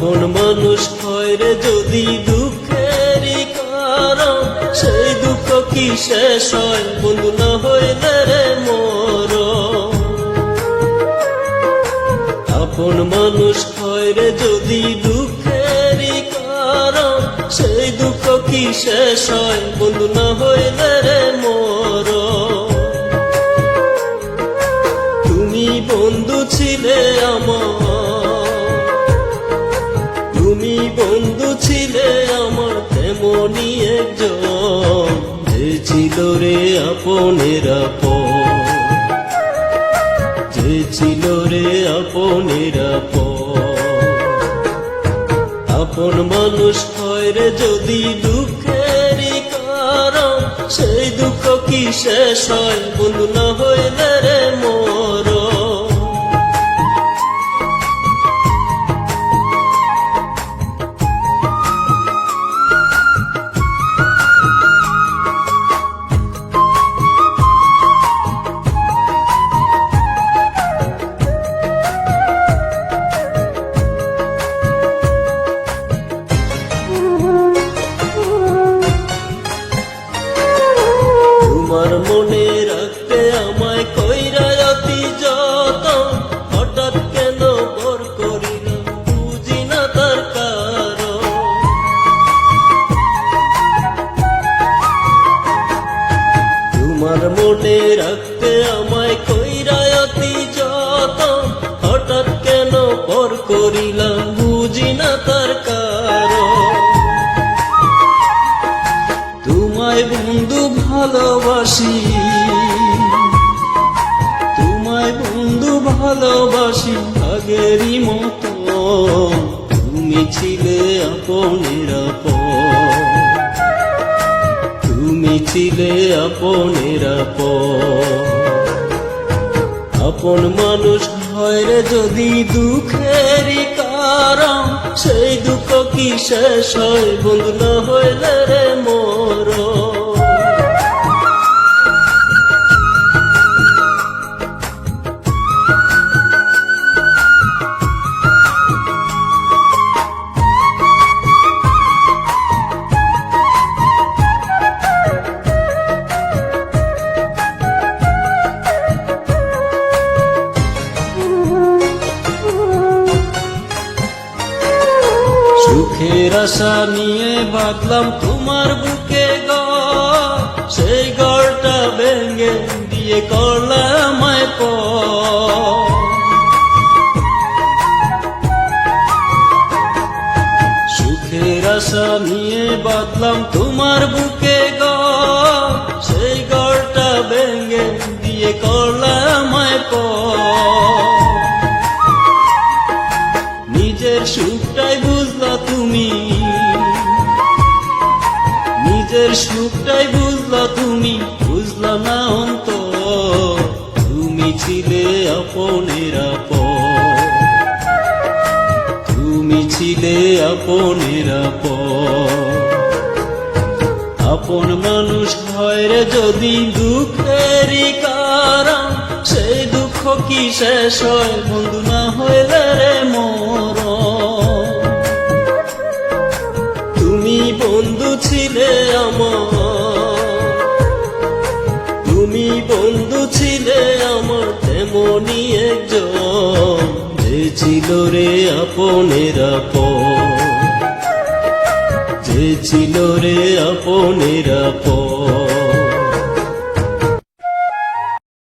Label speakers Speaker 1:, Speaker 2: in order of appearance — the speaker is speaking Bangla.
Speaker 1: আপন মানুষ হয় রে যদি দুঃখেরই কারণ, সেই দুঃখ কি শেষ হয় বন্ধু না হইলে রে মরণ। আপন মানুষ হয় রে যদি দুঃখেরই কারণ, সেই দুঃখ কি শেষ হয় বন্ধু না হইলে রে মরণ। তুমি বন্ধু ছিলে আমার, তুমি বন্ধু ছিলে আমার, তেমনি একজন যে ছিল রে আপনের আপন, যে ছিল রে আপনের আপন। আপন মানুষ হয় রে যদি দুঃখেরই কারণ, সেই দুঃখ কি শেষ হয় বন্ধু না হইলে রে মরণ। তোমার মনে রাখতে আমায় কইরা অতি যতন, হঠাৎ কেন পর করিলাম বুঝি না তার কারণ। তোমার মনে রাখতে আমায় কইরা অতি যতন, হঠাৎ কেন পর করিলাম বুঝি না তার কারণ। তোমায় বন্ধু ভালোবাসি, তোমায় বন্ধু ভালোবাসি আগেরই মতো, তুমি ছিলে আপনের আপন, তুমি ছিলে আপনের আপন। আপন মানুষ হয় রে যদি দুঃখেরই কারণ, সেই দুঃখ কি শেষ হয় বন্ধু না হইলে রে মরণ। সুখের আশা নিয়ে বাঁধলাম তোমার বুকে ঘর, সেই ঘরটা ভেঙে দিয়ে করলাম আমায় পর। সুখের আশা নিয়ে বাঁধলাম তোমার বুকে ঘর, সেই ঘরটা ভেঙে দিয়ে করলাম আমায় পর। নিজের সুখটাই বুঝলা তুমি, নিজের সুখটাই বুঝলা তুমি, বুঝলা না অন্তর। তুমি ছিলে আপনের আপন, তুমি ছিলে আপনের আপন। আপন মানুষ হয় রে যদি দুঃখেরই কারণ, সেই দুঃখ কি শেষ হয় বন্ধু না হইলে রে মরণ। তুমি বন্ধু ছিলে আমার, তুমি বন্ধু ছিলে আমার, তেমনি একজন যে ছিল রে আপনের আপন, যে ছিল রে আপনের আপন।